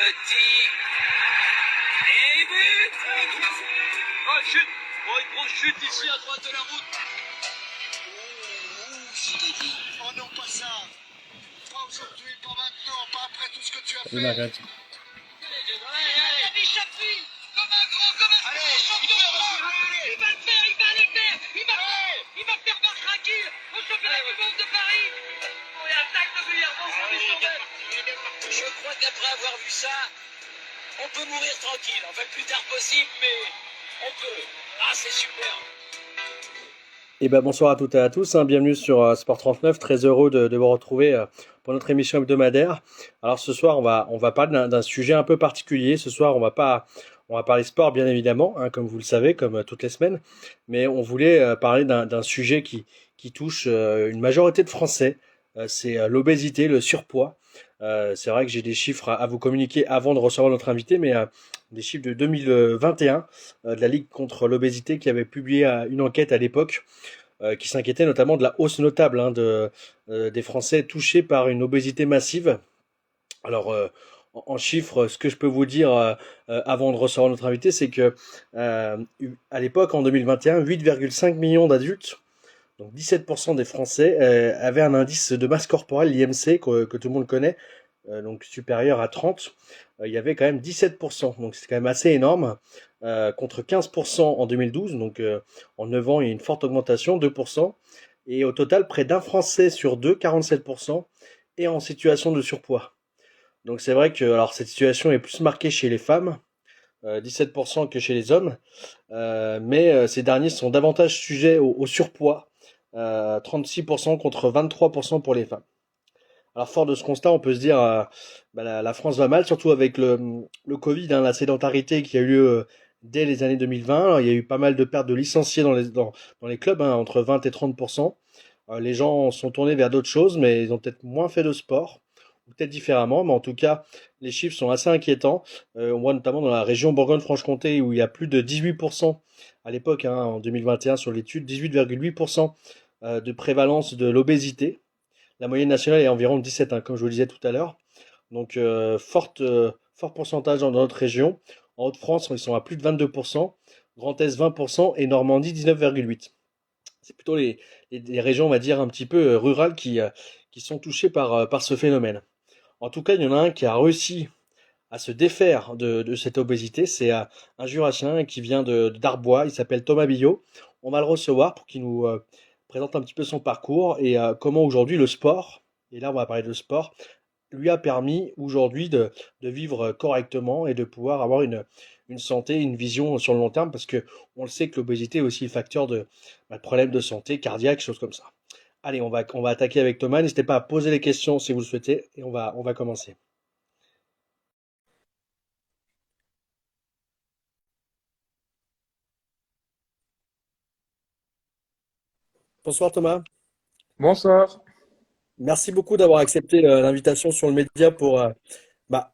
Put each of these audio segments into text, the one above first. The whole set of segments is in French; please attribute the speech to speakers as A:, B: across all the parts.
A: petit. Et but.
B: Oh, chute. Oh, une grosse chute ici à droite de la route.
C: Oh non, pas ça. Pas aujourd'hui, pas maintenant, pas après tout ce que tu as fait.
B: Allez, allez.
C: Comme un gros, comme un champion.
D: Il va le faire, il va le faire. Il va faire marche tranquille au championnat du monde de Paris. Oh, et attaque de Villarban,
A: Je crois qu'après avoir vu ça, on peut mourir tranquille. Enfin, le plus tard possible, mais on peut. Ah, c'est super.
B: Eh ben, bonsoir à toutes et à tous, hein. Bienvenue sur Sport 39, très heureux de vous retrouver pour notre émission hebdomadaire. Alors ce soir on va parler d'un sujet un peu particulier. Ce soir on va parler sport bien évidemment, hein, comme vous le savez, comme toutes les semaines, mais on voulait parler d'un sujet qui touche une majorité de Français. C'est l'obésité, le surpoids. C'est vrai que j'ai des chiffres à vous communiquer avant de recevoir notre invité, mais des chiffres de 2021 de la Ligue contre l'obésité qui avait publié une enquête à l'époque qui s'inquiétait notamment de la hausse notable, hein, des Français touchés par une obésité massive. Alors, en chiffres, ce que je peux vous dire avant de recevoir notre invité, c'est que à l'époque, en 2021, 8,5 millions d'adultes, donc 17% des Français, avaient un indice de masse corporelle, l'IMC, que tout le monde connaît, donc supérieur à 30. Il y avait quand même 17%, donc c'est quand même assez énorme, contre 15% en 2012, donc en 9 ans, il y a une forte augmentation, 2%, et au total, près d'un Français sur deux, 47%, est en situation de surpoids. Donc c'est vrai que alors cette situation est plus marquée chez les femmes, 17% que chez les hommes, mais ces derniers sont davantage sujets au surpoids, 36% contre 23% pour les femmes. Alors fort de ce constat, on peut se dire la France va mal, surtout avec le Covid, hein, la sédentarité qui a eu lieu dès les années 2020. Alors, il y a eu pas mal de pertes de licenciés dans les clubs, hein, entre 20 et 30%. Les gens sont tournés vers d'autres choses, mais ils ont peut-être moins fait de sport, ou peut-être différemment, mais en tout cas, les chiffres sont assez inquiétants. On voit notamment dans la région Bourgogne-Franche-Comté où il y a plus de 18% à l'époque, hein, en 2021 sur l'étude, 18,8% de prévalence de l'obésité. La moyenne nationale est environ 17, hein, comme je vous le disais tout à l'heure. Donc, fort pourcentage dans notre région. En Haute-France, ils sont à plus de 22%, Grand Est 20% et Normandie 19,8%. C'est plutôt les régions, on va dire, un petit peu rurales qui sont touchées par ce phénomène. En tout cas, il y en a un qui a réussi à se défaire de cette obésité. C'est un Jurassien qui vient d'Arbois. Il s'appelle Thomas Billot. On va le recevoir pour qu'il nous présente un petit peu son parcours et comment aujourd'hui le sport, et là on va parler de sport, lui a permis aujourd'hui de vivre correctement et de pouvoir avoir une santé, une vision sur le long terme, parce que on le sait que l'obésité est aussi facteur de problèmes de santé cardiaque, choses comme ça. Allez, on va attaquer avec Thomas. N'hésitez pas à poser les questions si vous le souhaitez, et on va commencer. Bonsoir Thomas.
E: Bonsoir.
B: Merci beaucoup d'avoir accepté l'invitation sur le média pour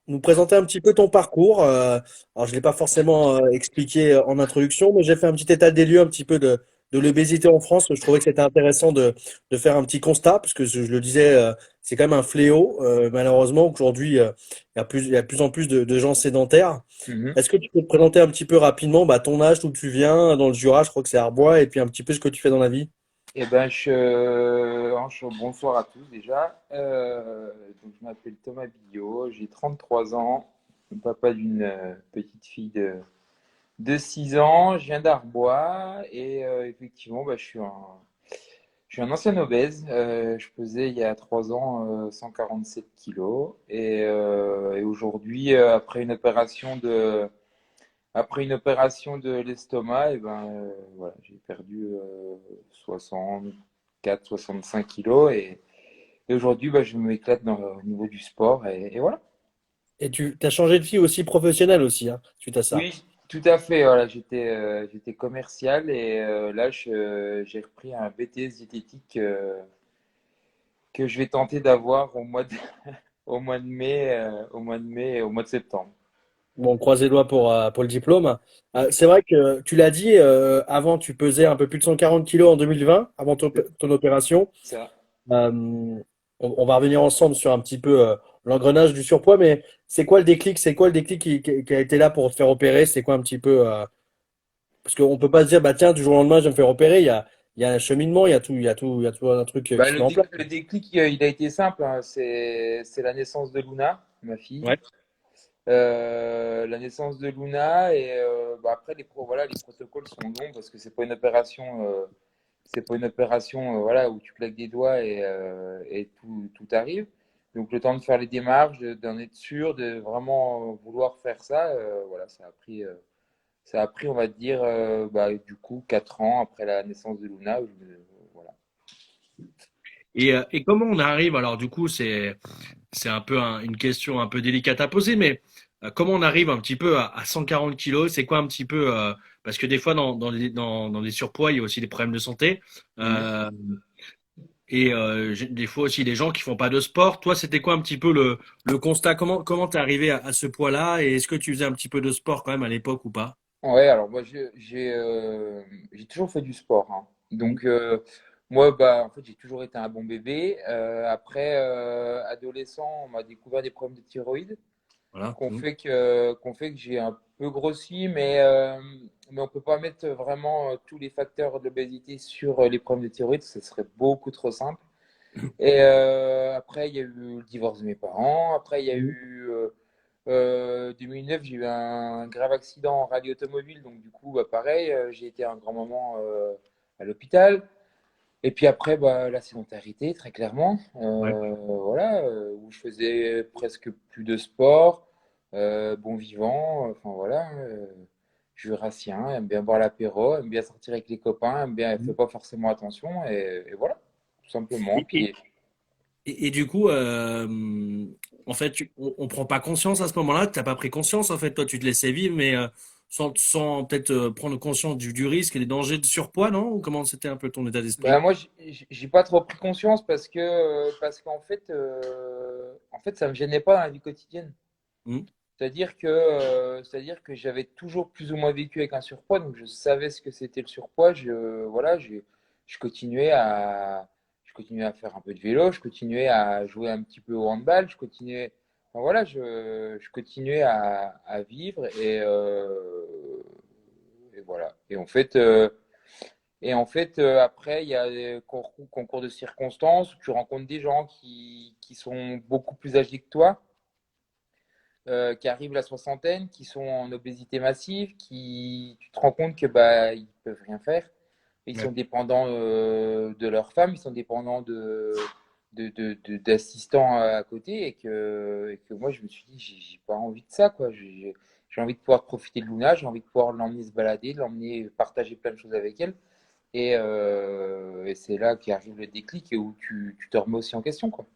B: nous présenter un petit peu ton parcours. Alors, je ne l'ai pas forcément expliqué en introduction, mais j'ai fait un petit état des lieux un petit peu de l'obésité en France. Je trouvais que c'était intéressant de faire un petit constat, parce que je le disais, c'est quand même un fléau. Malheureusement, aujourd'hui, il y a de plus en plus de gens sédentaires.
E: Mhm.
B: Est-ce que tu peux te présenter un petit peu rapidement ton âge, d'où tu viens, dans le Jura, je crois que c'est Arbois, et puis un petit peu ce que tu fais dans la vie?
E: Bonsoir à tous déjà. Donc je m'appelle Thomas Billot, j'ai 33 ans, papa d'une petite fille de 6 ans. Je viens d'Arbois et effectivement, je suis un ancien obèse. Je pesais il y a 3 ans 147 kilos et aujourd'hui, après une opération de l'estomac, voilà, j'ai perdu 64-65 kilos et aujourd'hui, je m'éclate au niveau du sport et voilà.
B: Et tu as changé de vie aussi professionnelle aussi, hein, suite à ça.
E: Oui, tout à fait. Voilà, j'étais commercial et là, j'ai repris un BTS diététique que je vais tenter d'avoir au mois de mai, au mois de mai et au mois de septembre.
B: Bon, croisez les doigts pour le diplôme. C'est vrai que tu l'as dit, avant tu pesais un peu plus de 140 kilos en 2020, avant ton opération.
E: Ça.
B: On va revenir ensemble sur un petit peu l'engrenage du surpoids, mais c'est quoi le déclic? C'est quoi le déclic qui a été là pour te faire opérer? C'est quoi un petit peu parce qu'on peut pas se dire bah tiens du jour au lendemain je vais me faire opérer. Il y a un cheminement, il y a tout un truc qui
E: Bah,
B: se met en place.
E: le déclic, il a été simple, hein. C'est la naissance de Luna, ma fille.
B: Ouais.
E: La naissance de Luna et bah, après voilà, les protocoles sont longs parce que c'est pas une opération voilà où tu claques des doigts et tout arrive. Donc le temps de faire les démarches, d'en être sûr, de vraiment vouloir faire ça, voilà, ça a pris, on va dire, bah, du coup, 4 ans après la naissance de Luna. Voilà.
B: Et comment on arrive, alors du coup, c'est un peu une question un peu délicate à poser, mais comment on arrive un petit peu à 140 kilos? C'est quoi un petit peu, parce que des fois dans les surpoids, il y a aussi des problèmes de santé,
E: Mhm.
B: euh, et des fois aussi des gens qui font pas de sport. Toi, c'était quoi un petit peu le constat? Comment t'es arrivé à ce poids-là? Et est-ce que tu faisais un petit peu de sport quand même à l'époque ou pas?
E: Ouais, alors moi j'ai toujours fait du sport, hein. Donc moi bah en fait j'ai toujours été un bon bébé. Après adolescent, on m'a découvert des problèmes de thyroïde
B: Voilà.
E: qu'on fait que j'ai un peu grossi, mais on peut pas mettre vraiment tous les facteurs de l'obésité sur les problèmes de thyroïde, ce serait beaucoup trop simple. Et après il y a eu le divorce de mes parents. Après il y a eu 2009, j'ai eu un grave accident en rallye automobile, donc du coup, bah, pareil, j'ai été un grand moment à l'hôpital. Et puis après, bah, la sédentarité, très clairement,
B: Ouais.
E: voilà, où je faisais presque plus de sport, bon vivant, enfin voilà, jurassien, aime bien boire l'apéro, aime bien sortir avec les copains, aime bien, fait pas forcément attention, et voilà, tout simplement.
B: Et,
E: Puis
B: et du coup, en fait, on prend pas conscience à ce moment-là. T'as pas pris conscience, en fait. Toi, tu te laissais vivre, mais sans peut-être prendre conscience du risque et des dangers de surpoids, non? Ou comment c'était un peu ton état
E: bah,
B: d'esprit?
E: moi, j'ai pas trop pris conscience parce en fait, ça me gênait pas dans la vie quotidienne.
B: Hmm.
E: C'est-à-dire que j'avais toujours plus ou moins vécu avec un surpoids, donc je savais ce que c'était le surpoids. Voilà, je continuais je continuais à faire un peu de vélo, je continuais à jouer un petit peu au handball, enfin, voilà, je continuais à vivre et voilà. Après, il y a des concours de circonstances où tu rencontres des gens qui sont beaucoup plus âgés que toi, qui arrivent à la soixantaine, qui sont en obésité massive, tu te rends compte que bah ils peuvent rien faire. Ils
B: Ouais.
E: sont dépendants de leur femme, ils sont dépendants d'assistants à côté et que moi je me suis dit j'ai pas envie de ça quoi. J'ai envie de pouvoir profiter de Luna, j'ai envie de pouvoir l'emmener se balader, de l'emmener partager plein de choses avec elle. Et c'est là qu'arrive le déclic et où tu te remets aussi en question, quoi.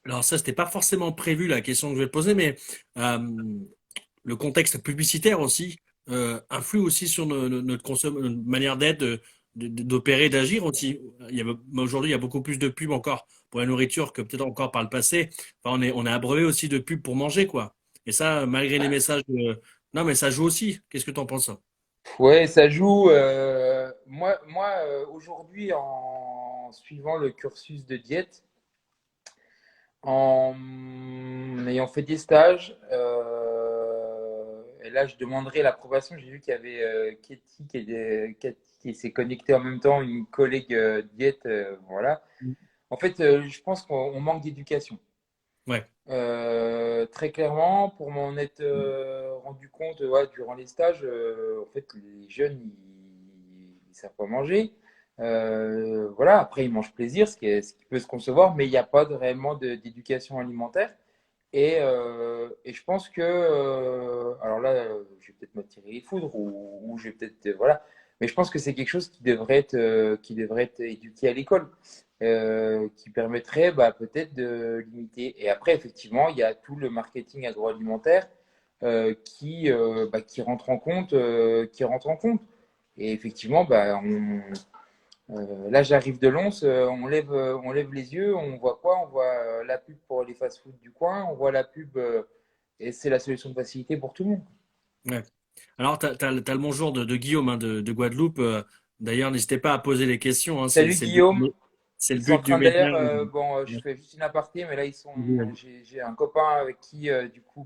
B: Alors ça, c'était pas forcément prévu la question que je vais te poser, mais le contexte publicitaire aussi influe aussi sur notre manière d'être, d'opérer, d'agir aussi. Aujourd'hui, il y a beaucoup plus de pubs encore pour la nourriture que peut-être encore par le passé. Enfin, on est abreuvé aussi de pubs pour manger, quoi. Et ça, malgré les messages non, mais ça joue aussi. Qu'est-ce que tu en penses?
E: Ouais, ça joue. Aujourd'hui, en suivant le cursus de diète, en ayant fait des stages, et là, je demanderai l'approbation. J'ai vu qu'il y avait Katie qui s'est connectée en même temps, une collègue diète, voilà. En fait, je pense qu'on manque d'éducation.
B: Ouais.
E: Très clairement, pour m'en être rendu compte ouais, durant les stages, en fait, les jeunes, ils savent pas manger. Voilà, après, ils mangent plaisir, ce qui peut se concevoir, mais il n'y a pas réellement d'éducation alimentaire. Et je pense que, alors là, je vais peut-être m'attirer les foudres ou je vais peut-être, voilà, mais je pense que c'est quelque chose qui devrait être éduqué à l'école, qui permettrait bah, peut-être de limiter. Et après, effectivement, il y a tout le marketing agroalimentaire qui rentre en compte, qui rentre en compte. Et effectivement, là, j'arrive de Lons, on lève les yeux, on voit quoi? On voit la pub pour les fast-food du coin, on voit la pub, et c'est la solution de facilité pour tout le monde.
B: Ouais. Alors, t'as le bonjour de Guillaume hein, de Guadeloupe. D'ailleurs, n'hésitez pas à poser les questions. Hein,
E: Salut Guillaume.
B: c'est le
E: Ils sont en
B: but du
E: train
B: média.
E: d'ailleurs, bon, je fais juste une aparté, mais là, j'ai un copain avec qui, du coup,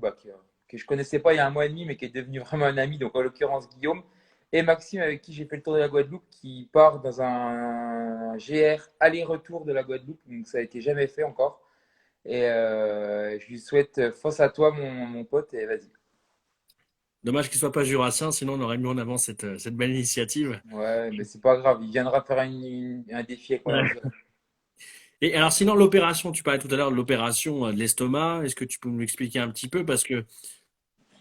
E: que je connaissais pas il y a un mois et demi, mais qui est devenu vraiment un ami, donc en l'occurrence Guillaume, et Maxime, avec qui j'ai fait le tour de la Guadeloupe, qui part dans un GR aller-retour de la Guadeloupe, donc ça a été jamais fait encore. Et je lui souhaite force à toi, mon pote, et vas-y.
B: Dommage qu'il soit pas jurassien, sinon on aurait mis en avant cette belle initiative.
E: Ouais, mais c'est pas grave, il viendra faire un défi avec moi dans le
B: Ouais.
E: GR.
B: Et alors sinon l'opération, tu parlais tout à l'heure de l'opération de l'estomac. Est-ce que tu peux nous expliquer un petit peu parce que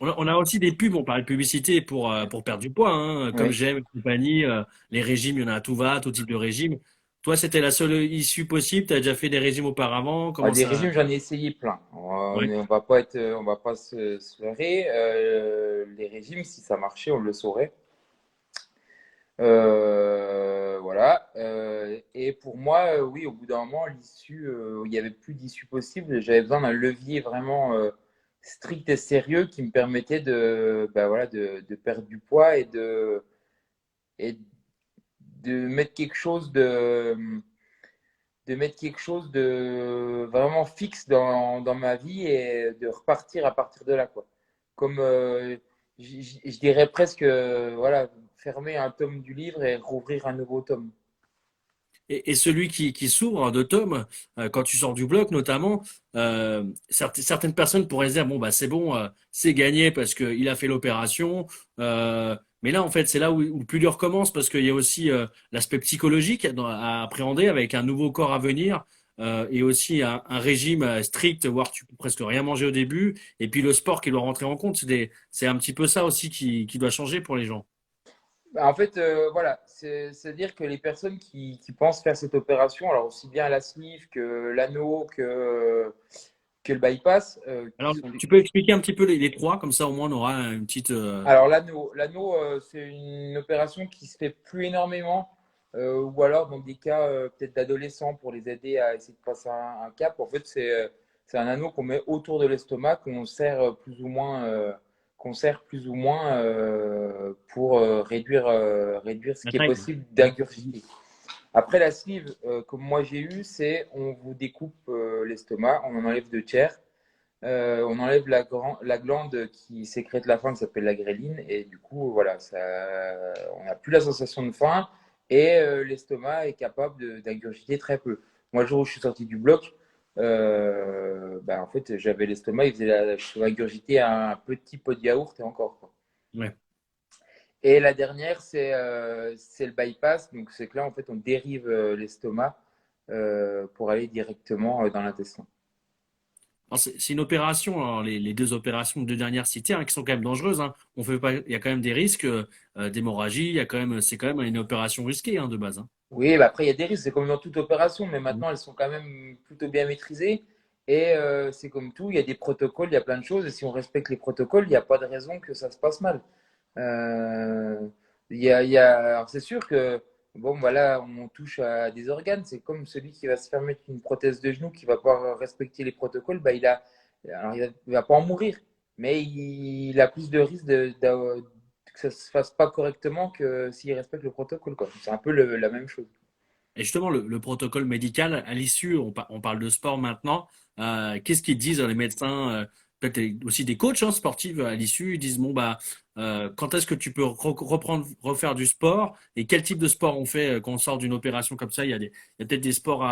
B: on a aussi des pubs, on parle de publicité pour perdre du poids, hein, comme
E: Oui.
B: j'aime et compagnie. Les régimes, il y en a à tout va, tout type de régime. Toi, c'était la seule issue possible. Tu as déjà fait des régimes auparavant.
E: Ah,
B: Comment
E: des
B: ça?
E: régimes, j'en ai essayé plein.
B: Ouais.
E: On va pas se leurrer. Les régimes, si ça marchait, on le saurait. Voilà. Et pour moi, oui, au bout d'un moment, il y avait plus d'issue possible. J'avais besoin d'un levier vraiment strict et sérieux qui me permettait voilà, de perdre du poids et de mettre quelque chose de vraiment fixe dans ma vie et de repartir à partir de là, quoi. Comme je dirais presque, voilà, fermer un tome du livre et rouvrir un nouveau tome.
B: Et celui qui s'ouvre de Tom, quand tu sors du bloc notamment, certaines personnes pourraient se dire, bon, bah, c'est bon, c'est gagné parce qu'il a fait l'opération. Mais là, en fait, c'est là où le plus dur commence parce qu'il y a aussi l'aspect psychologique à appréhender avec un nouveau corps à venir. Et aussi un régime strict, voire tu peux presque rien manger au début, et puis le sport qui doit rentrer en compte, c'est un petit peu ça aussi qui doit changer pour les gens.
E: Bah, en fait, voilà, c'est-à-dire que les personnes qui pensent faire cette opération, alors aussi bien la sleeve que l'anneau que le bypass, qui
B: Alors,
E: sont
B: tu peux expliquer un petit peu les trois, comme ça au moins on aura une petite.
E: Alors l'anneau, c'est une opération qui se fait plus énormément, ou alors dans des cas peut-être d'adolescents pour les aider à essayer de passer un cap. En fait, c'est un anneau qu'on met autour de l'estomac, qu'on serre plus ou moins pour réduire ce
B: La
E: qui est
B: taille.
E: possible d'ingurgiter. Après la sleeve, comme moi j'ai eu, c'est on vous découpe l'estomac, on en enlève 2 tiers. On enlève la glande qui sécrète la faim, qui s'appelle la gréline, et du coup, voilà, on n'a plus la sensation de faim, et l'estomac est capable d'ingurgiter très peu. Moi, le jour où je suis sorti du bloc, en fait, j'avais l'estomac, je ingurgitais un petit pot de yaourt et encore, quoi.
B: Ouais.
E: Et la dernière, c'est le bypass, donc c'est que là, en fait, on dérive l'estomac pour aller directement dans l'intestin.
B: Alors, c'est une opération, alors les deux opérations, deux dernières citées, hein, qui sont quand même dangereuses, hein. On fait pas, il y a quand même des risques d'hémorragie, c'est quand même une opération risquée hein, de base, hein.
E: Oui, bah après, il y a des risques, c'est comme dans toute opération, mais maintenant, elles sont quand même plutôt bien maîtrisées. Et c'est comme tout, il y a des protocoles, il y a plein de choses, et si on respecte les protocoles, il n'y a pas de raison que ça se passe mal. Euh, alors c'est sûr que, bon, voilà, on touche à des organes, c'est comme celui qui va se faire mettre une prothèse de genou, qui va pas respecter les protocoles, bah, il va pas en mourir, mais il a plus de risques que ça se fasse pas correctement que s'il respecte le protocole, quoi. C'est un peu la même chose.
B: Et justement, le protocole médical, à l'issue, on parle de sport maintenant, qu'est-ce qu'ils disent les médecins, peut-être aussi des coachs hein, sportifs à l'issue, ils disent, bon, bah, quand est-ce que tu peux reprendre, refaire du sport et quel type de sport on fait quand on sort d'une opération comme ça? Il y a peut-être des sports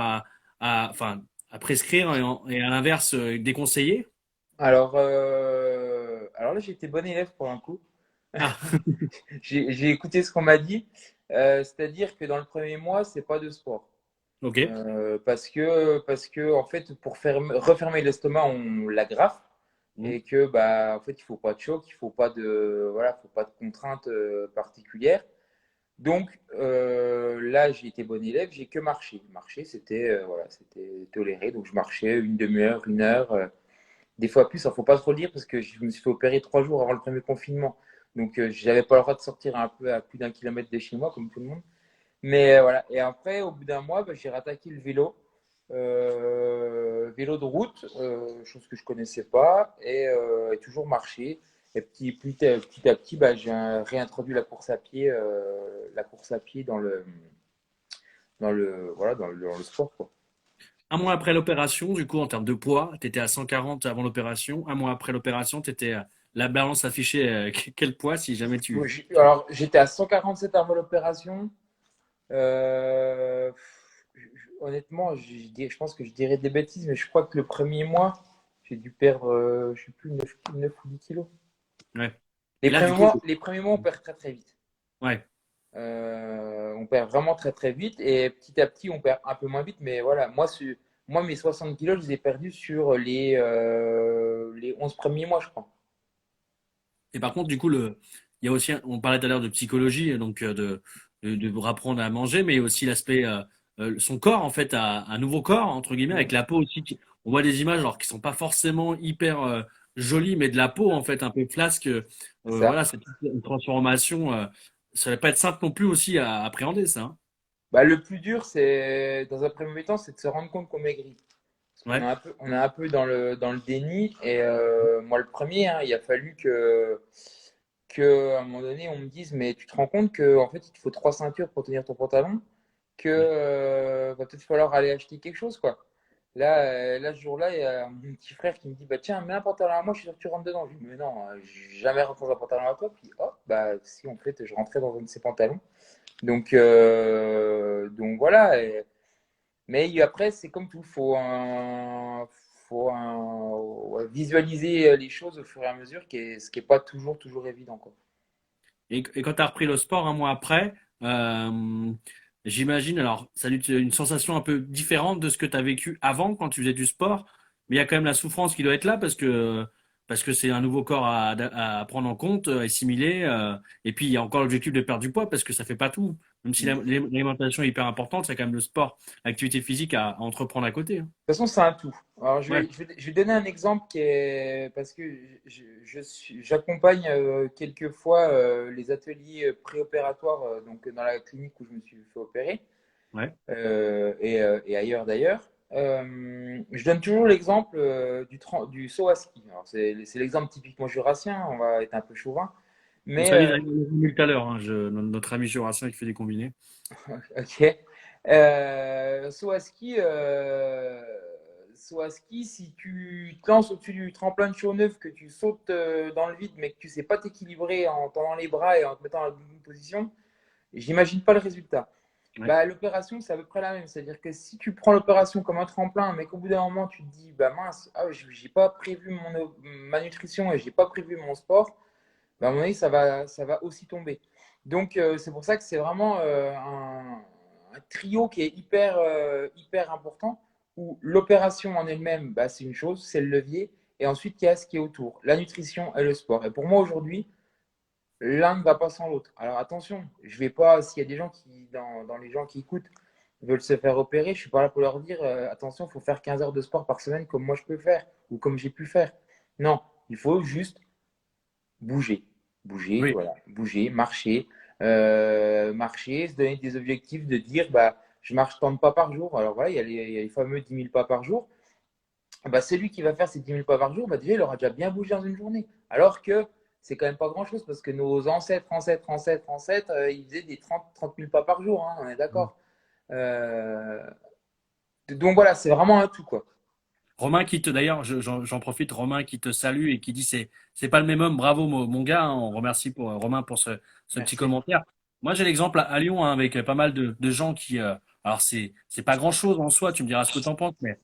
B: enfin, à prescrire et à l'inverse, déconseiller.
E: Alors là, j'ai été bon élève pour un coup.
B: Ah,
E: J'ai écouté ce qu'on m'a dit. C'est-à-dire que dans le premier mois, c'est pas de sport.
B: ok.
E: Parce que en fait, pour refermer l'estomac, on l'agrafe
B: Mm.
E: et que bah en fait, il faut pas de choc, il faut pas de voilà, faut pas de contraintes particulières. Donc là, j'ai été bon élève, j'ai que marché. Marcher, c'était voilà, c'était toléré. Donc je marchais une demi-heure, 1 heure. Des fois plus, il ne faut pas trop le dire parce que je me suis fait opérer 3 jours avant le premier confinement. Donc, je n'avais pas le droit de sortir un peu à plus d'1 kilomètre de chez moi, comme tout le monde. Mais voilà. Et après, au bout d'un mois, bah, j'ai rattaqué le vélo. Vélo de route, chose que je ne connaissais pas, et toujours marché. Et petit à petit, bah, j'ai réintroduit la course à pied dans le sport, quoi.
B: Un mois après l'opération, du coup, en termes de poids, tu étais à 140 avant l'opération. Un mois après l'opération, tu étais la balance affichée quel poids si jamais tu.
E: Alors, j'étais à 147 avant l'opération. Euh, Honnêtement, je pense que je dirais des bêtises, mais je crois que le premier mois, j'ai dû perdre, je sais plus, 9 ou 10 kilos.
B: Ouais. Et
E: Les
B: là, du
E: premiers
B: coup,
E: mois, les premiers mois, on perd très très vite.
B: ouais.
E: On perd vraiment très très vite et petit à petit, on perd un peu moins vite. Mais voilà, moi mes 60 kilos, je les ai perdus sur les 11 premiers mois, je crois.
B: Et par contre, du coup, il y a aussi, on parlait tout à l'heure de psychologie, donc de apprendre à manger, mais il y a aussi l'aspect, son corps, en fait, a un nouveau corps, entre guillemets, avec
E: Mm.
B: la peau aussi. On voit des images, alors, qui sont pas forcément hyper jolies, mais de la peau, en fait, un peu flasque.
E: C'est ça.
B: Voilà, c'est une transformation. Ça va pas être simple non plus aussi à appréhender, ça. Hein.
E: Bah, le plus dur, c'est, dans un premier temps, c'est de se rendre compte qu'on maigrit. Parce qu'on
B: Ouais.
E: est on est un peu dans le déni. Et moi, le premier, hein, il a fallu à un moment donné, on me dise, mais tu te rends compte qu'en fait, il te faut 3 ceintures pour tenir ton pantalon, que va peut-être falloir aller acheter quelque chose, quoi. Là, ce jour-là, il y a mon petit frère qui me dit, bah tiens, mets un pantalon à moi, je suis sûr que tu rentres dedans. Je lui dis, mais non, j'ai jamais rentré dans un pantalon à toi. Puis hop, bah si, en fait, je rentrais dans un de ces pantalons. Donc voilà. Mais après, c'est comme tout, ouais, visualiser les choses au fur et à mesure, ce qui est pas toujours évident, quoi.
B: Et quand tu as repris le sport un mois après, euh, j'imagine, alors, ça a dû être une sensation un peu différente de ce que tu as vécu avant quand tu faisais du sport, mais il y a quand même la souffrance qui doit être là parce que c'est un nouveau corps à prendre en compte, à assimiler, et puis il y a encore l'objectif de perdre du poids parce que ça fait pas tout. Même si l'alimentation est hyper importante, c'est quand même le sport, l'activité physique à entreprendre à côté. Hein.
E: De toute façon, c'est un tout. Alors,
B: Ouais,
E: je vais donner un exemple parce que j'accompagne quelquefois les ateliers préopératoires donc dans la clinique où je me suis fait opérer
B: ouais.
E: et ailleurs d'ailleurs. Je donne toujours l'exemple du saut à ski. Alors, c'est l'exemple typiquement jurassien, on va être un peu chauvin,
B: On
E: mais
B: salue Daniel tout à l'heure, hein, notre ami Jurassien qui fait des combinés.
E: ok. Saut à ski, si tu te lances au-dessus du tremplin de Chauneuf, que tu sautes dans le vide, mais que tu sais pas t'équilibrer en tendant les bras et en te mettant dans la bonne position, j'imagine pas le résultat.
B: Ouais.
E: Bah, l'opération, c'est à peu près la même. C'est-à-dire que si tu prends l'opération comme un tremplin, mais qu'au bout d'un moment, tu te dis, bah mince, ah, j'ai pas prévu ma nutrition et j'ai pas prévu mon sport, bah, à mon avis, ça va aussi tomber. Donc, c'est pour ça que c'est vraiment un trio qui est hyper important, où l'opération en elle-même, bah, c'est une chose, c'est le levier, et ensuite, il y a ce qui est autour, la nutrition et le sport. Et pour moi, aujourd'hui, l'un ne va pas sans l'autre. Alors attention, je vais pas, s'il y a des gens dans les gens qui écoutent, veulent se faire opérer, je suis pas là pour leur dire, attention, il faut faire 15 heures de sport par semaine comme moi je peux faire, ou comme j'ai pu faire. Non, il faut juste bouger, bouger,
B: Oui.
E: voilà, bouger, marcher, marcher, se donner des objectifs, de dire, bah, je marche tant de pas par jour. Alors voilà, il y a les fameux 10 000 pas par jour. Bah, celui qui va faire ces 10 000 pas par jour, bah, déjà, il aura déjà bien bougé dans une journée. Alors que c'est quand même pas grand-chose parce que nos ancêtres, ils faisaient des 30 000 pas par jour, hein, on est d'accord. Euh, donc voilà, c'est vraiment un tout, quoi.
B: Romain qui te, d'ailleurs, j'en profite, Romain qui te salue et qui dit c'est pas le même homme, bravo mon gars, hein. On remercie pour Romain pour ce petit
E: Merci.
B: commentaire. Moi j'ai l'exemple à Lyon hein, avec pas mal de gens qui, alors c'est pas grand chose en soi, tu me diras ce que t'en penses, mais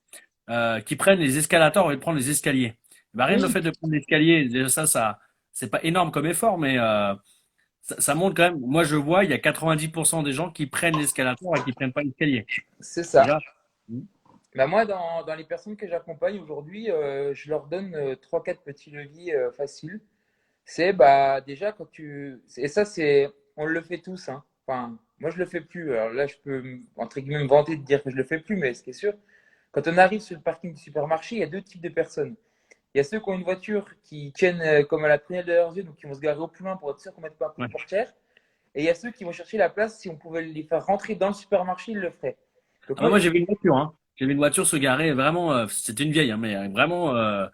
B: qui prennent les escalators au lieu de prendre les escaliers. Bah, rien que le
E: Oui,
B: fait de prendre l'escalier, déjà ça c'est pas énorme comme effort, mais ça montre quand même. Moi je vois, il y a 90% des gens qui prennent l'escalator et qui prennent pas l'escalier.
E: c'est ça.
B: Déjà.
E: Bah moi, dans les personnes que j'accompagne aujourd'hui, je leur donne 3-4 petits leviers faciles. C'est bah déjà quand et ça c'est on le fait tous hein. Enfin, moi je le fais plus. Alors là je peux entre guillemets me vanter de dire que je le fais plus, mais ce qui est sûr, quand on arrive sur le parking du supermarché, il y a deux types de personnes. Il y a ceux qui ont une voiture qui tiennent comme à la prunelle de leurs yeux, donc qui vont se garer au plus loin pour être sûr qu'on mette pas un coup de
B: Ouais.
E: portière. Et il y a ceux qui vont chercher la place. Si on pouvait les faire rentrer dans le supermarché, ils le feraient. Donc
B: Ah bah
E: moi,
B: moi j'ai vu une voiture, hein. J'ai vu une voiture se garer, vraiment, c'était une vieille, hein, mais vraiment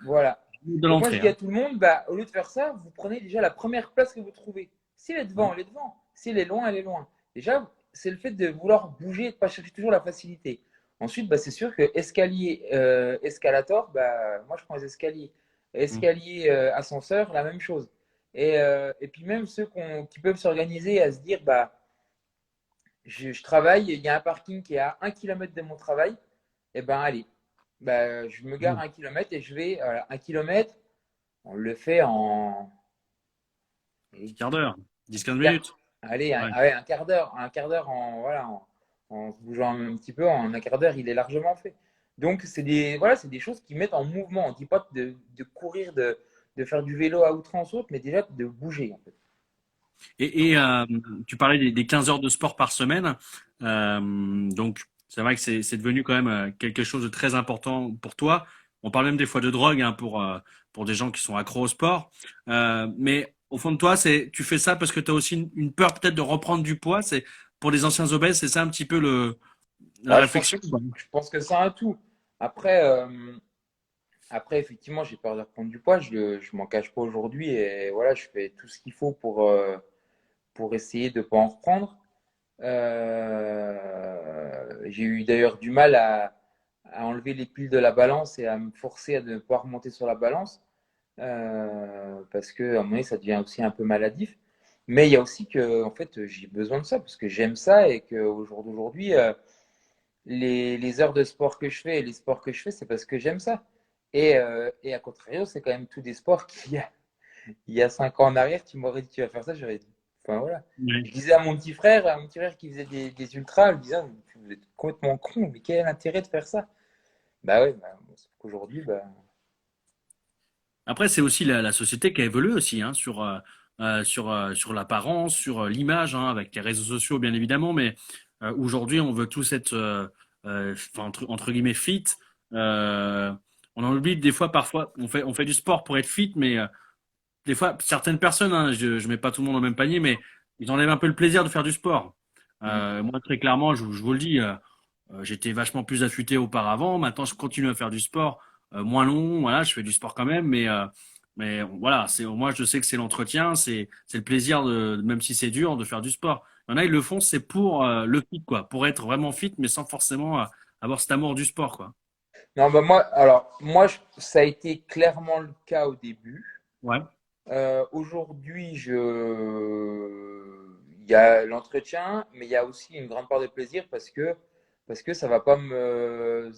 E: voilà.
B: de
E: Donc moi je
B: l'entrée.
E: dis à
B: Hein.
E: tout le monde, bah, au lieu de faire ça, vous prenez déjà la première place que vous trouvez. Si elle est devant,
B: Mm.
E: elle est devant. Si elle est loin, elle est loin. Déjà, c'est le fait de vouloir bouger et de ne pas chercher toujours la facilité. Ensuite, bah, c'est sûr que escalier, escalator, bah, moi je prends les escaliers.
B: Mm.
E: Escalier, ascenseur, la même chose. Et puis même ceux qui peuvent s'organiser à se dire, bah, je travaille, il y a un parking qui est à 1 kilomètre de mon travail, et ben allez, bah, je me gare à
B: Mm.
E: 1 kilomètre et je vais, voilà, 1 kilomètre, on le fait en allez,
B: Quart d'heure, 10-15
E: quart-
B: minutes.
E: allez,
B: Ouais.
E: ouais, un quart d'heure en, voilà, en se bougeant un petit peu, en un quart d'heure, il est largement fait. Donc, voilà, c'est des choses qui mettent en mouvement. On ne dit pas de courir, de faire du vélo à outrance autre, mais déjà de bouger, en fait.
B: Et tu parlais des 15 heures de sport par semaine. Donc, c'est vrai que c'est devenu quand même quelque chose de très important pour toi. On parle même des fois de drogue hein, pour des gens qui sont accros au sport. Mais au fond de toi, tu fais ça parce que tu as aussi une peur peut-être de reprendre du poids. C'est pour les anciens obèses, c'est ça un petit peu la
E: Ah, je pense que,
B: réflexion, quoi.
E: je pense que c'est un tout. Après, après effectivement, j'ai peur de reprendre du poids. Je m'en cache pas aujourd'hui. Et voilà, je fais tout ce qu'il faut pour essayer de ne pas en reprendre. J'ai eu d'ailleurs du mal à enlever les piles de la balance et à me forcer à ne pas remonter sur la balance parce que à un moment donné, ça devient aussi un peu maladif. Mais il y a aussi que en fait, j'ai besoin de ça parce que j'aime ça et qu'au jour d'aujourd'hui, les heures de sport que je fais et les sports que je fais, c'est parce que j'aime ça. Et à contrario, c'est quand même tous des sports il y a 5 ans en arrière, tu m'aurais dit tu vas faire ça, j'aurais dit. Enfin voilà.
B: Ouais.
E: Je disais à mon petit frère qui faisait des ultras, je disais, vous êtes complètement con, mais quel est l'intérêt de faire ça? Bah ouais, bah, bon, sauf qu'aujourd'hui, bah.
B: Après, c'est aussi la société qui a évolué aussi hein, sur l'apparence, sur l'image, hein, avec les réseaux sociaux bien évidemment, mais aujourd'hui, on veut tous être enfin, entre guillemets fit. Euh, on en oublie des fois, parfois, on fait du sport pour être fit, mais des fois, certaines personnes, hein, je mets pas tout le monde au même panier, mais ils enlèvent un peu le plaisir de faire du sport.
E: Mm.
B: Moi, très clairement, je vous le dis, j'étais vachement plus affûté auparavant. Maintenant, je continue à faire du sport, moins long. Voilà, je fais du sport quand même, mais voilà, moi, je sais que c'est l'entretien, c'est le plaisir même si c'est dur, de faire du sport. Il y en a, ils le font, c'est pour le fit, quoi, pour être vraiment fit, mais sans forcément avoir cet amour du sport, quoi.
E: Non, bah moi, alors, moi, ça a été clairement le cas au début.
B: Ouais.
E: Aujourd'hui, il y a l'entretien, mais il y a aussi une grande part de plaisir parce que ça va pas me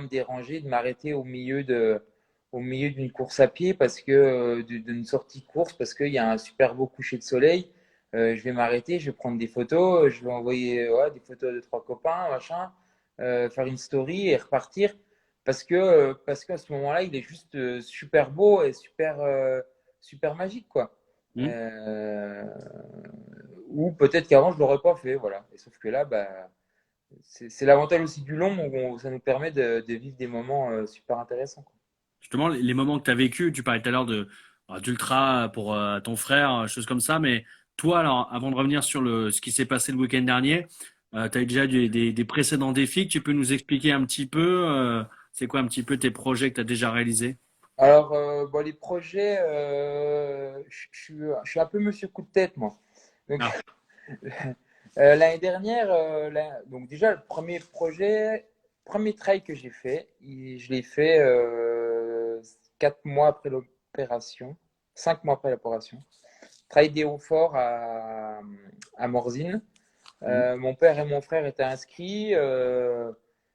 E: déranger de m'arrêter au milieu d'une course à pied parce que d'une sortie de course parce qu'il y a un super beau coucher de soleil. Je vais m'arrêter, je vais prendre des photos, je vais envoyer ouais, des photos de trois copains, machin, faire une story et repartir parce qu'à ce moment-là, il est juste super beau et super magique, quoi.
B: Hmm.
E: Euh, ou peut-être qu'avant, je l'aurais pas fait, voilà. Et sauf que là, bah, c'est l'avantage aussi du long, où ça nous permet de vivre des moments super intéressants, quoi.
B: Justement, les moments que tu as vécu, tu parlais tout à l'heure d'ultra pour ton frère, choses comme ça, mais toi, alors, avant de revenir sur ce qui s'est passé le week-end dernier, tu as eu déjà des précédents défis que tu peux nous expliquer un petit peu, c'est quoi un petit peu tes projets que tu as déjà réalisés?
E: Alors, bon, les projets, je suis un peu monsieur coup de tête, moi. Donc,
B: Ah,
E: l'année dernière, donc déjà, le premier projet, premier trail que j'ai fait, je l'ai fait 4 mois après l'opération, 5 mois après l'opération. Trail des Hauts-Forts à Morzine.
B: hmm.
E: Mon père et mon frère étaient inscrits.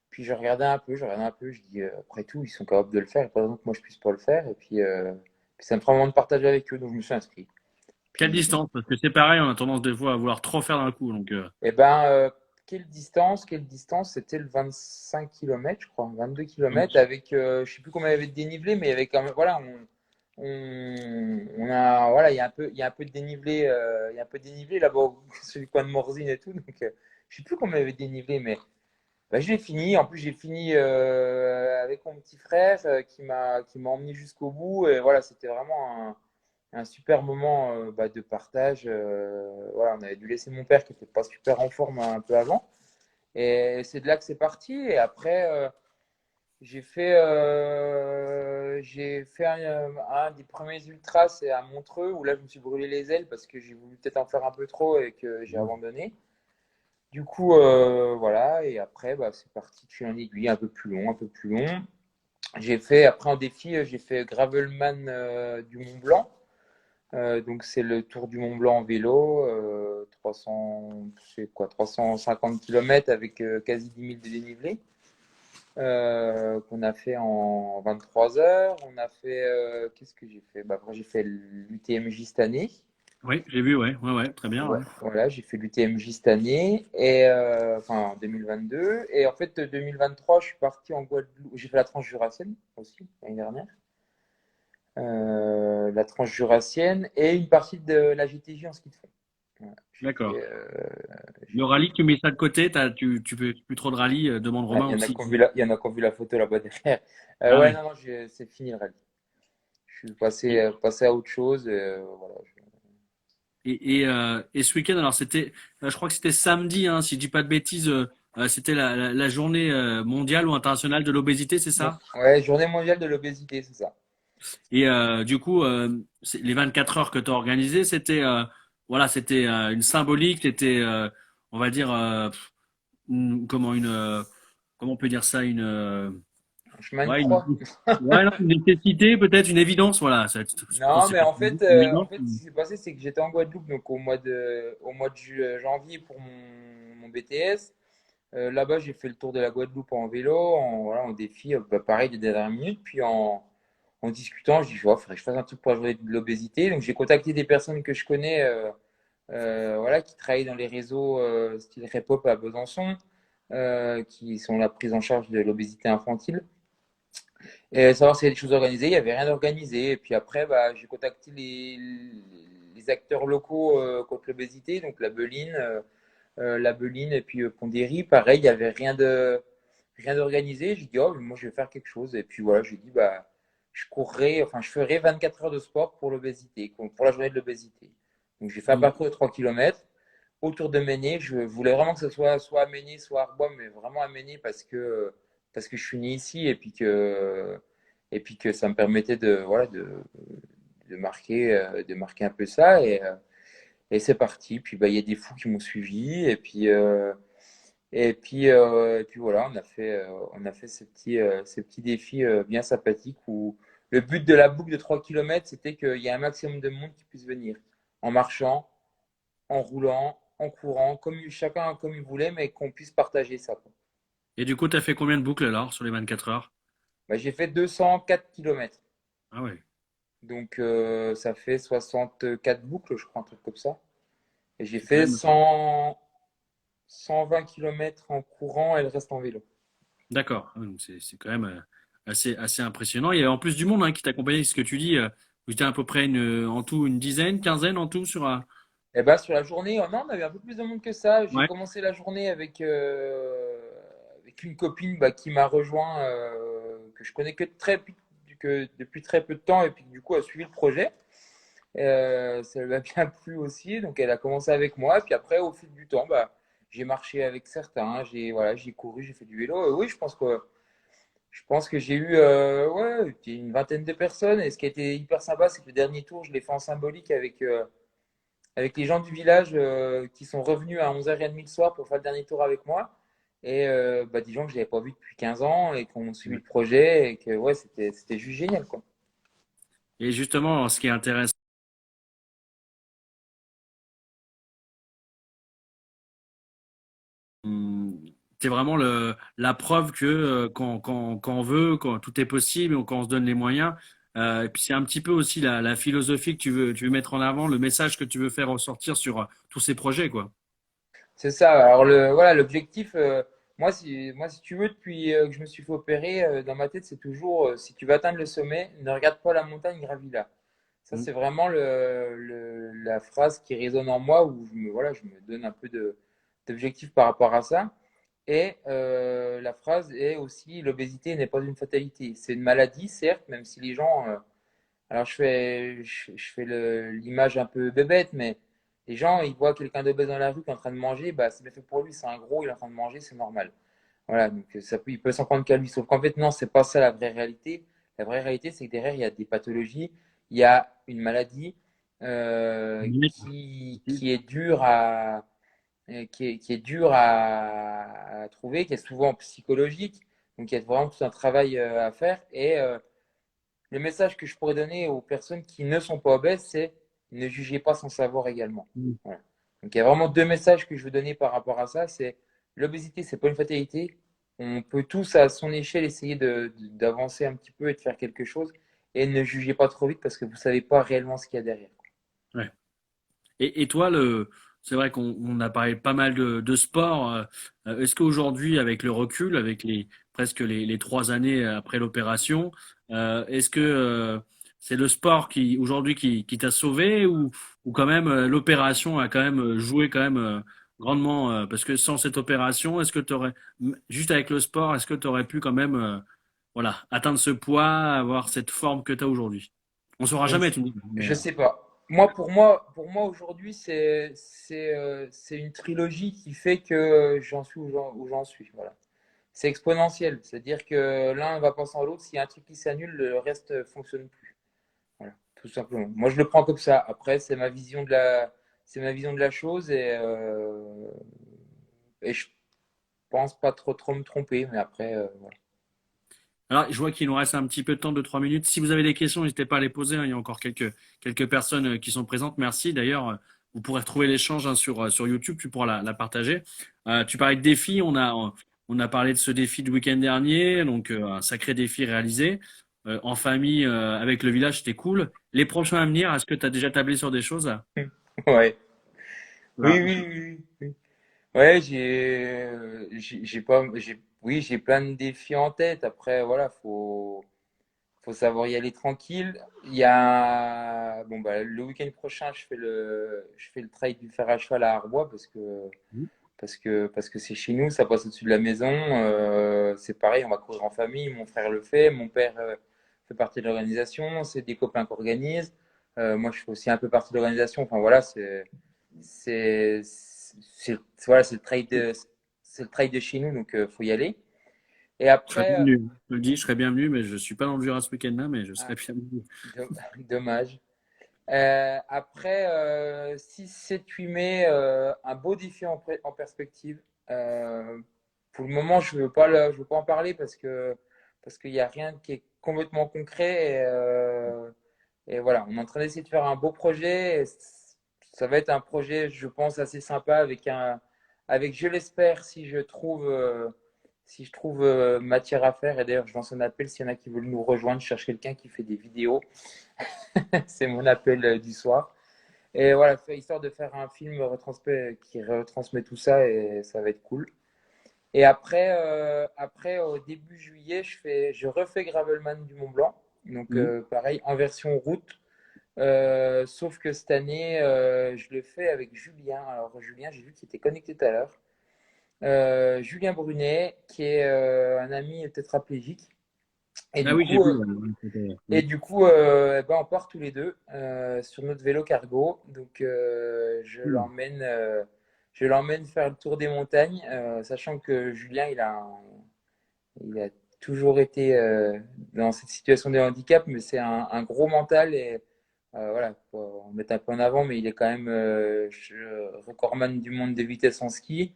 E: Puis je regardais un peu, je dis après tout, ils sont capables de le faire, et pas que moi je puisse pas le faire. Puis ça me fera un moment de partager avec eux, donc je me suis inscrit.
B: Quelle
E: Puis
B: distance? Parce que c'est pareil, on a tendance des fois à vouloir trop faire d'un coup. Donc,
E: Eh ben, quelle distance? Quelle distance? C'était le 25 km, je crois, 22 km avec, je sais plus combien il y avait de dénivelé, mais avec quand même, voilà, on a, voilà, il y a un peu de dénivelé, il y a un peu de dénivelé là-bas, sur le coin de Morzine et tout, donc je sais plus combien il y avait de dénivelé, mais bah, je l'ai fini. En plus, j'ai fini avec mon petit frère qui m'a emmené jusqu'au bout, et voilà, c'était vraiment un super moment bah, de partage. Voilà, on avait dû laisser mon père qui n'était pas super en forme un peu avant. Et c'est de là que c'est parti. Et après, j'ai fait un des premiers ultras, c'est à Montreux, où là, je me suis brûlé les ailes parce que j'ai voulu peut-être en faire un peu trop et que j'ai abandonné. Du coup, voilà. Et après, bah, c'est parti de fil en aiguille, un peu plus long, un peu plus long. J'ai fait, après en défi, j'ai fait Gravelman du Mont Blanc. Donc c'est le tour du Mont Blanc en vélo, 300, c'est quoi, 350 km avec quasi 10 000 de dénivelé, qu'on a fait en 23 heures. On a fait, qu'est-ce que j'ai fait? Bah, après, j'ai fait l'UTMJ cette année.
B: Oui, j'ai vu, ouais, ouais, ouais, très bien,
E: Ouais,
B: ouais.
E: voilà, j'ai fait l'UTMJ cette année, et, enfin en 2022. Et en fait, 2023, je suis parti en Guadeloupe. J'ai fait la tranche jurassienne aussi, l'année dernière. La tranche jurassienne et une partie de la GTJ en ski de fond. Voilà,
B: D'accord.
E: j'ai
B: Le
E: fait.
B: rallye, tu mets ça de côté, tu fais plus trop de rallye, demande
E: Ah,
B: Romain aussi.
E: il y en a qui ont vu la photo là-bas derrière.
B: Ah
E: Ouais,
B: ouais.
E: non, non, c'est fini le rallye. Je suis
B: Et,
E: passé à autre chose. Voilà.
B: et ce week-end, alors c'était, je crois que c'était samedi, hein, si je dis pas de bêtises, c'était la journée mondiale ou internationale de l'obésité, c'est
E: Bon,
B: ça?
E: ouais, journée mondiale de l'obésité, c'est ça.
B: Et du coup, les 24 heures que tu as organisées, c'était voilà, c'était une symbolique, c'était, on va dire, comment on peut dire ça,
E: Un chemin de
B: ouais,
E: croix.
B: ouais, non, une nécessité, peut-être une évidence, voilà. Je pense
E: Non,
B: que c'est
E: mais
B: pas une
E: en
B: évidence.
E: fait, ce qui s'est passé, c'est que j'étais en Guadeloupe donc au mois de janvier pour mon BTS. Là-bas, j'ai fait le tour de la Guadeloupe en vélo, voilà, en défi, bah, pareil, des dernières minutes. Puis en discutant, je dis, il faudrait que je fasse un truc pour la journée de l'obésité. Donc, j'ai contacté des personnes que je connais, voilà, qui travaillent dans les réseaux style Repop à Besançon, qui sont la prise en charge de l'obésité infantile. Et savoir s'il y a des choses organisées. Il n'y avait rien d'organisé. Et puis après, bah, j'ai contacté les acteurs locaux contre l'obésité, donc la Beline et puis Pondéry. Pareil, il n'y avait rien d'organisé. J'ai dit, oh, moi, je vais faire quelque chose. Et puis voilà, j'ai dit, bah, je ferai 24 heures de sport pour l'obésité, pour la journée de l'obésité. Donc, j'ai fait un
B: Mm.
E: parcours de 3 km autour de Méné. Je voulais vraiment que ce soit à Méné, soit à Arbois, mais vraiment à Méné parce que je suis né ici et puis que ça me permettait voilà, de marquer un peu ça. Et c'est parti. Puis bah, il y a des fous qui m'ont suivi. Et puis voilà, on a fait ces petits défis bien sympathiques où le but de la boucle de 3 km, c'était qu'il y ait un maximum de monde qui puisse venir en marchant, en roulant, en courant, chacun comme il voulait, mais qu'on puisse partager ça, quoi.
B: Et du coup, tu as fait combien de boucles alors sur les 24 heures?
E: Bah, j'ai fait 204 km.
B: Ah ouais.
E: Donc ça fait 64 boucles, je crois, un truc comme ça. Et j'ai
B: C'est quand
E: fait
B: même.
E: 120 km en courant et le reste en vélo.
B: D'accord. Ah, donc c'est quand même assez impressionnant. Il y a en plus du monde hein, qui t'accompagnait, ce que tu dis. Vous étiez à peu près en tout une dizaine, quinzaine en tout sur.
E: Et bah sur la journée, oh non, on avait un peu plus de monde que ça. J'ai
B: Ouais.
E: commencé la journée avec une copine bah, qui m'a rejoint, que je connais que depuis très peu de temps et puis du coup a suivi le projet. Ça lui a bien plu aussi, donc elle a commencé avec moi. Puis après, au fil du temps, bah, j'ai marché avec certains, j'ai couru, j'ai fait du vélo. Oui, je pense que j'ai eu ouais, une vingtaine de personnes. Et ce qui a été hyper sympa, c'est que le dernier tour, je l'ai fait en symbolique avec les gens du village qui sont revenus à 11h30 le soir pour faire le dernier tour avec moi. Et bah, des gens que je n'avais pas vus depuis 15 ans et qui ont suivi le projet et que ouais, c'était juste génial, quoi.
B: Et justement, ce qui est intéressant, c'est vraiment la preuve que quand on veut, quand tout est possible, et quand on se donne les moyens. Et puis c'est un petit peu aussi la philosophie que tu veux mettre en avant, le message que tu veux faire ressortir sur tous ces projets, quoi.
E: C'est ça. Alors voilà, l'objectif, moi si tu veux, depuis que je me suis fait opérer, dans ma tête, c'est toujours si tu veux atteindre le sommet, ne regarde pas la montagne, gravis-la. Ça,
B: Mm.
E: c'est vraiment la phrase qui résonne en moi où voilà, je me donne un peu d'objectif par rapport à ça. Et la phrase est aussi l'obésité n'est pas une fatalité. C'est une maladie, certes, même si les gens alors je fais l'image un peu bébête, mais les gens, ils voient quelqu'un d'obèse dans la rue qui est en train de manger, bah c'est bien fait pour lui, c'est un gros, il est en train de manger, c'est normal. Voilà, donc il peut s'en prendre qu'à lui. Sauf qu'en fait, non, c'est pas ça la vraie réalité. La vraie réalité, c'est que derrière, il y a des pathologies, il y a une maladie qui est dure qui est dur à trouver, qui est souvent psychologique. Donc, il y a vraiment tout un travail à faire. Et le message que je pourrais donner aux personnes qui ne sont pas obèses, c'est ne jugez pas sans savoir également.
B: Mm.
E: Voilà. Donc, il y a vraiment deux messages que je veux donner par rapport à ça. C'est l'obésité, c'est pas une fatalité. On peut tous, à son échelle, essayer d'avancer un petit peu et de faire quelque chose. Et ne jugez pas trop vite parce que vous savez pas réellement ce qu'il y a derrière.
B: Ouais. Et toi, c'est vrai qu'on a parlé pas mal de sport. Est-ce qu'aujourd'hui, avec le recul, avec presque les 3 années après l'opération, est-ce que c'est le sport qui aujourd'hui qui t'a sauvé ou quand même l'opération a quand même joué quand même grandement parce que sans cette opération, est-ce que tu aurais juste avec le sport, est-ce que tu aurais pu quand même voilà atteindre ce poids, avoir cette forme que tu as aujourd'hui? On saura
E: Je ne
B: jamais,
E: sais,
B: tu me dis.
E: je sais pas. Pour moi aujourd'hui, c'est une trilogie qui fait que j'en suis où j'en suis. Voilà. C'est exponentiel. C'est-à-dire que l'un va pas sans l'autre. S'il y a un truc qui s'annule, le reste fonctionne plus. Voilà, tout simplement. Moi, je le prends comme ça. Après, c'est ma vision de la chose et je pense pas trop me tromper. Mais après, voilà.
B: Alors, je vois qu'il nous reste un petit peu de temps, de 3 minutes. Si vous avez des questions, n'hésitez pas à les poser, hein. Il y a encore quelques personnes qui sont présentes. Merci. D'ailleurs, vous pourrez retrouver l'échange hein, sur YouTube. Tu pourras la partager. Tu parlais de défis. On a parlé de ce défi du week-end dernier. Donc, un sacré défi réalisé. En famille, avec le village, c'était cool. Les prochains à venir, est-ce que tu as déjà tablé sur des choses?
E: Ouais.
B: Voilà.
E: Oui. Ouais, j'ai pas, oui, j'ai plein de défis en tête. Après, voilà, faut savoir y aller tranquille. Il y a, bon, bah, le week-end prochain, je fais le trail du fer à cheval à Arbois parce que c'est chez nous, ça passe au-dessus de la maison. C'est pareil, on va courir en famille. Mon frère le fait, mon père fait partie de l'organisation. C'est des copains qui organisent. Moi, je fais aussi un peu partie de l'organisation. Enfin voilà, voilà, c'est le trail de chez nous, donc faut y aller. Et
B: Je serais
E: après,
B: bienvenu. Je le dis, je serais bienvenu, mais je suis pas dans le Jura ce week-end-là, mais je serais
E: ah,
B: bienvenu.
E: do- dommage. Après, 6, 7, 8 mai, un beau défi en perspective. Pour le moment, je veux pas en parler parce qu'il n'y a rien qui est complètement concret. Et voilà, on est en train d'essayer de faire un beau projet. Ça va être un projet, je pense, assez sympa avec, je l'espère, si je trouve matière à faire. Et d'ailleurs, je lance un appel s'il y en a qui veulent nous rejoindre. Je cherche quelqu'un qui fait des vidéos. C'est mon appel du soir. Et voilà, histoire de faire un film qui retransmet tout ça et ça va être cool. Et après au début juillet, je refais Gravelman du Mont Blanc. Donc
B: Mhm.
E: pareil, en version route. Sauf que cette année, je le fais avec Julien. Alors Julien, j'ai vu qu'il était connecté tout à l'heure. Julien Brunet, qui est un ami tétraplégique. Et
B: Ah
E: du
B: oui, j'ai
E: coup,
B: vu.
E: euh,
B: Mhm.
E: Et du coup, eh ben, on part tous les deux sur notre vélo cargo. Donc, je l'emmène faire le tour des montagnes, sachant que Julien, il a toujours été dans cette situation de handicap, mais c'est un gros mental et voilà, faut en mettre un peu en avant, mais il est quand même recordman du monde de vitesse en ski.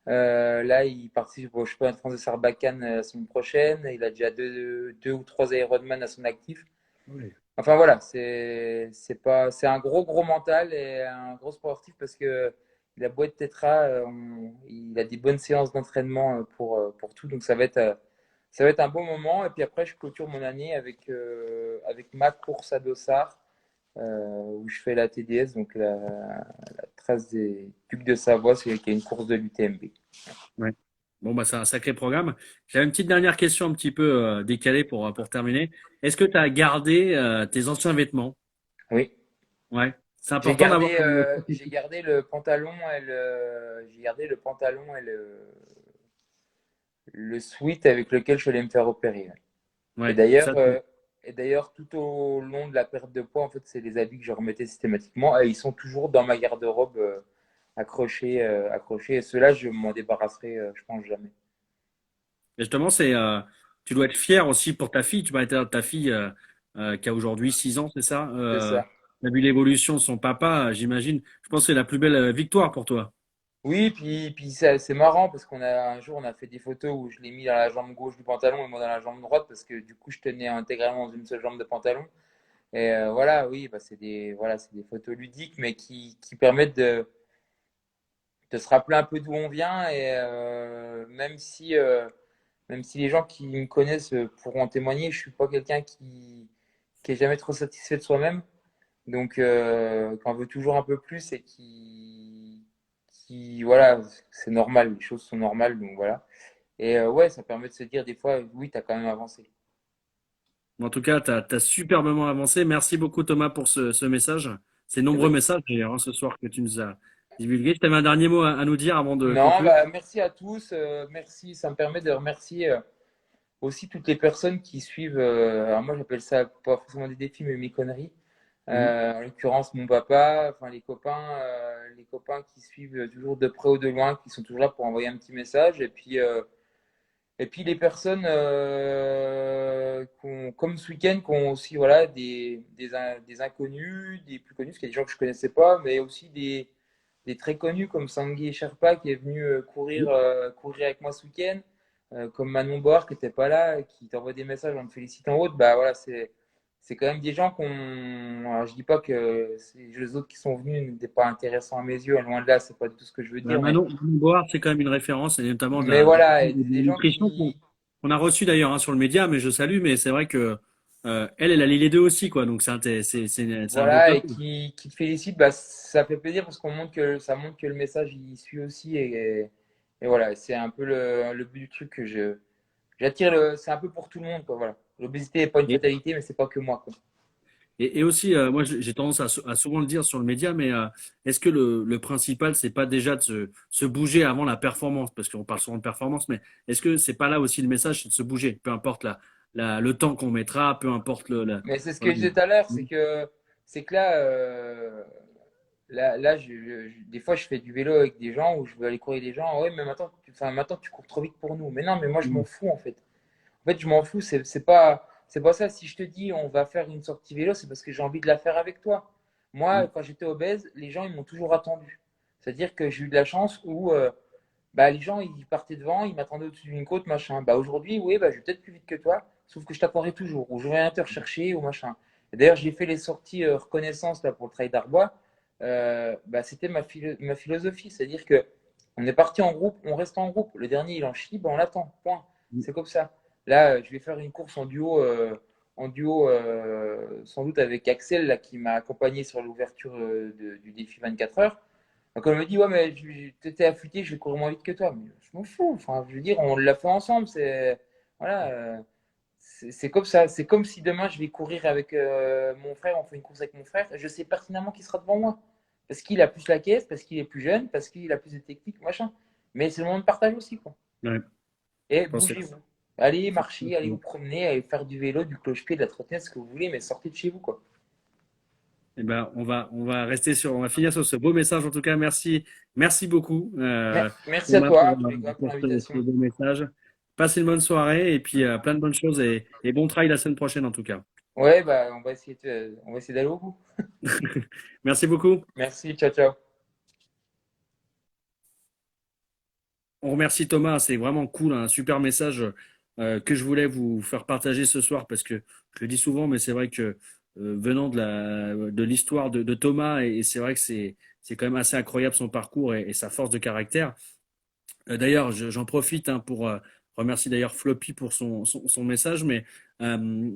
E: Là, il participe au championnat de France de Sarbacane la semaine prochaine. Il a déjà deux ou trois Ironman à son actif.
B: Oui.
E: Enfin voilà, c'est un gros mental et un gros sportif parce que il a beau être tétra, il a des bonnes séances d'entraînement pour tout, donc ça va être un bon moment. Et puis après, je clôture mon année avec ma course à Dossard où je fais la TDS, donc la trace des Ducs de Savoie, c'est qui est une course de l'UTMB.
B: Ouais. Bon, bah, c'est un sacré programme. J'avais une petite dernière question un petit peu décalée pour terminer. Est-ce que tu as gardé tes anciens vêtements?
E: Oui.
B: Ouais. C'est
E: J'ai
B: important d'avoir.
E: gardé, euh, j'ai gardé le pantalon j'ai gardé le pantalon et le sweat avec lequel je allais me faire opérer. Ouais. Et
B: Ouais.
E: d'ailleurs,
B: Ça,
E: euh, et d'ailleurs, tout au long de la perte de poids, en fait, c'est les habits que je remettais systématiquement et ils sont toujours dans ma garde-robe accrochés. Et ceux-là, je m'en débarrasserai, je pense jamais.
B: justement, tu dois être fier aussi pour ta fille. Tu vas être ta fille qui a aujourd'hui 6 ans, c'est ça?
E: C'est ça.
B: Tu as vu l'évolution de son papa, j'imagine. Je pense que c'est la plus belle victoire pour toi.
E: Oui, puis c'est marrant parce un jour, on a fait des photos où je l'ai mis dans la jambe gauche du pantalon et moi dans la jambe droite parce que du coup, je tenais intégralement dans une seule jambe de pantalon. Et voilà, oui, bah, c'est des photos ludiques, mais qui permettent de se rappeler un peu d'où on vient. Et même si les gens qui me connaissent pourront en témoigner, je suis pas quelqu'un qui est jamais trop satisfait de soi-même. Donc, qu'on veut toujours un peu plus et voilà, c'est normal, les choses sont normales, donc voilà. Et ouais, ça permet de se dire des fois, oui, tu as quand même avancé.
B: En tout cas, tu as superbement avancé. Merci beaucoup, Thomas, pour ce message. Ces
E: Eh
B: nombreux
E: ben,
B: messages, d'ailleurs, hein, ce soir que tu nous as divulgués. Tu avais un dernier mot à nous dire avant de
E: non,
B: conclure?
E: bah, merci à tous. Merci, ça me permet de remercier aussi toutes les personnes qui suivent. Alors moi, j'appelle ça pas forcément des défis, mais mes conneries.
B: Mhm.
E: En l'occurrence, mon papa, enfin les copains qui suivent toujours de près ou de loin, qui sont toujours là pour envoyer un petit message. Et puis les personnes comme ce week-end, qui ont aussi voilà, des inconnus, des plus connus, parce qu'il y a des gens que je connaissais pas, mais aussi des très connus comme Sangui Sherpa qui est venu courir avec moi ce week-end, comme Manon Board qui n'était pas là, et qui t'envoie des messages en te félicitant en haute. Bah voilà, c'est quand même des gens qu'on. Alors je dis pas que les autres qui sont venus n'étaient pas intéressants à mes yeux, loin de là, c'est pas du tout ce que je veux
B: Bah,
E: dire, mais
B: Manon Board, c'est quand même une référence, et notamment
E: mais voilà, et
B: de
E: des gens
B: nutrition
E: qui.
B: qu'on a reçu d'ailleurs hein, sur le média, mais je salue, mais c'est vrai que elle a lié les deux aussi, quoi. Donc c'est un beau
E: Voilà,
B: top.
E: et qui te félicite, bah, ça fait plaisir parce ça montre que le message il suit aussi et voilà, c'est un peu le but du truc que j'attire c'est un peu pour tout le monde quoi, voilà. L'obésité n'est pas une
B: Et,
E: fatalité, mais c'est pas que moi quoi.
B: et aussi, moi, j'ai tendance à souvent le dire sur le média, mais est-ce que le principal, c'est pas déjà de se bouger avant la performance? Parce qu'on parle souvent de performance, mais est-ce que c'est pas là aussi le message, c'est de se bouger, peu importe le temps qu'on mettra, peu importe
E: Mais c'est ce que
B: voilà.
E: je disais tout à l'heure, c'est que là, des fois je fais du vélo avec des gens où je veux aller courir des gens. Ouais, mais maintenant tu cours trop vite pour nous. Mais non, mais moi je m'en fous en fait. En fait, je m'en fous, c'est pas ça. Si je te dis on va faire une sortie vélo, c'est parce que j'ai envie de la faire avec toi. Moi, quand j'étais obèse, les gens ils m'ont toujours attendu. C'est-à-dire que j'ai eu de la chance où bah, les gens ils partaient devant, ils m'attendaient au-dessus d'une côte, machin. Bah aujourd'hui, oui, bah, je vais peut-être plus vite que toi, sauf que je t'attendrai toujours, ou je viens te rechercher, ou machin. Et d'ailleurs, j'ai fait les sorties reconnaissance là, pour le trail d'Arbois. Bah, c'était ma philosophie, c'est-à-dire que on est parti en groupe, on reste en groupe. Le dernier, il en chie, bah, on l'attend. Point. C'est comme ça. Là, je vais faire une course sans doute avec Axel, là, qui m'a accompagné sur l'ouverture du défi 24 heures. Donc, elle me dit, ouais, mais t'étais affûté, je vais courir moins vite que toi. Mais je m'en fous. Enfin, je veux dire, on l'a fait ensemble. Voilà, c'est comme ça. C'est comme si demain, je vais courir avec mon frère, on fait une course avec mon frère. Je sais pertinemment qu'il sera devant moi. Parce qu'il a plus la caisse, parce qu'il est plus jeune, parce qu'il a plus de technique, machin. Mais c'est le moment de partage aussi, quoi.
B: Ouais,
E: Et
B: je pense que
E: bougez-vous. Allez marcher, allez vous
B: c'est-
E: promener, allez faire du vélo, du cloche-pied, de la trottinette, ce que vous voulez, mais sortez de chez vous, quoi.
B: Eh ben, on va finir sur ce beau message. En tout cas, merci beaucoup,
E: Merci à
B: Thomas,
E: toi, en tous les cas, pour
B: pour ce
E: l'invitation.
B: beau message. Passez une bonne soirée et puis plein de bonnes choses et bon travail la semaine prochaine en tout cas.
E: Ouais, bah, on va essayer d'aller au bout.
B: Merci beaucoup.
E: Merci, ciao, ciao.
B: On remercie Thomas, c'est vraiment cool, un super message que je voulais vous faire partager ce soir parce que je le dis souvent, mais c'est vrai que venant de l'histoire de Thomas, et c'est vrai que c'est quand même assez incroyable son parcours et sa force de caractère. D'ailleurs, j'en profite hein, pour remercier d'ailleurs Floppy pour son message, mais euh,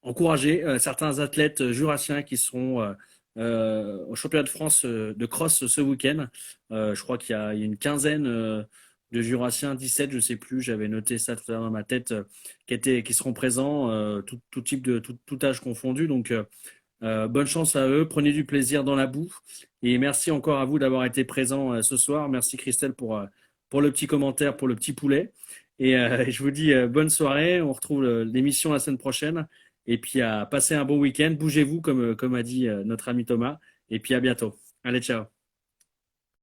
B: encourager certains athlètes jurassiens qui seront au championnat de France de cross ce week-end. Je crois qu'il y a une quinzaine de jurassiens, 17, je sais plus, j'avais noté ça tout à l'heure dans ma tête, qui seront présents, tout type tout âge confondu. Donc, bonne chance à eux, prenez du plaisir dans la boue. Et merci encore à vous d'avoir été présents ce soir. Merci Christelle pour le petit commentaire, pour le petit poulet. Et je vous dis bonne soirée. On retrouve l'émission la semaine prochaine. Et puis passez un bon week-end. Bougez-vous, comme a dit notre ami Thomas. Et puis à bientôt. Allez, ciao.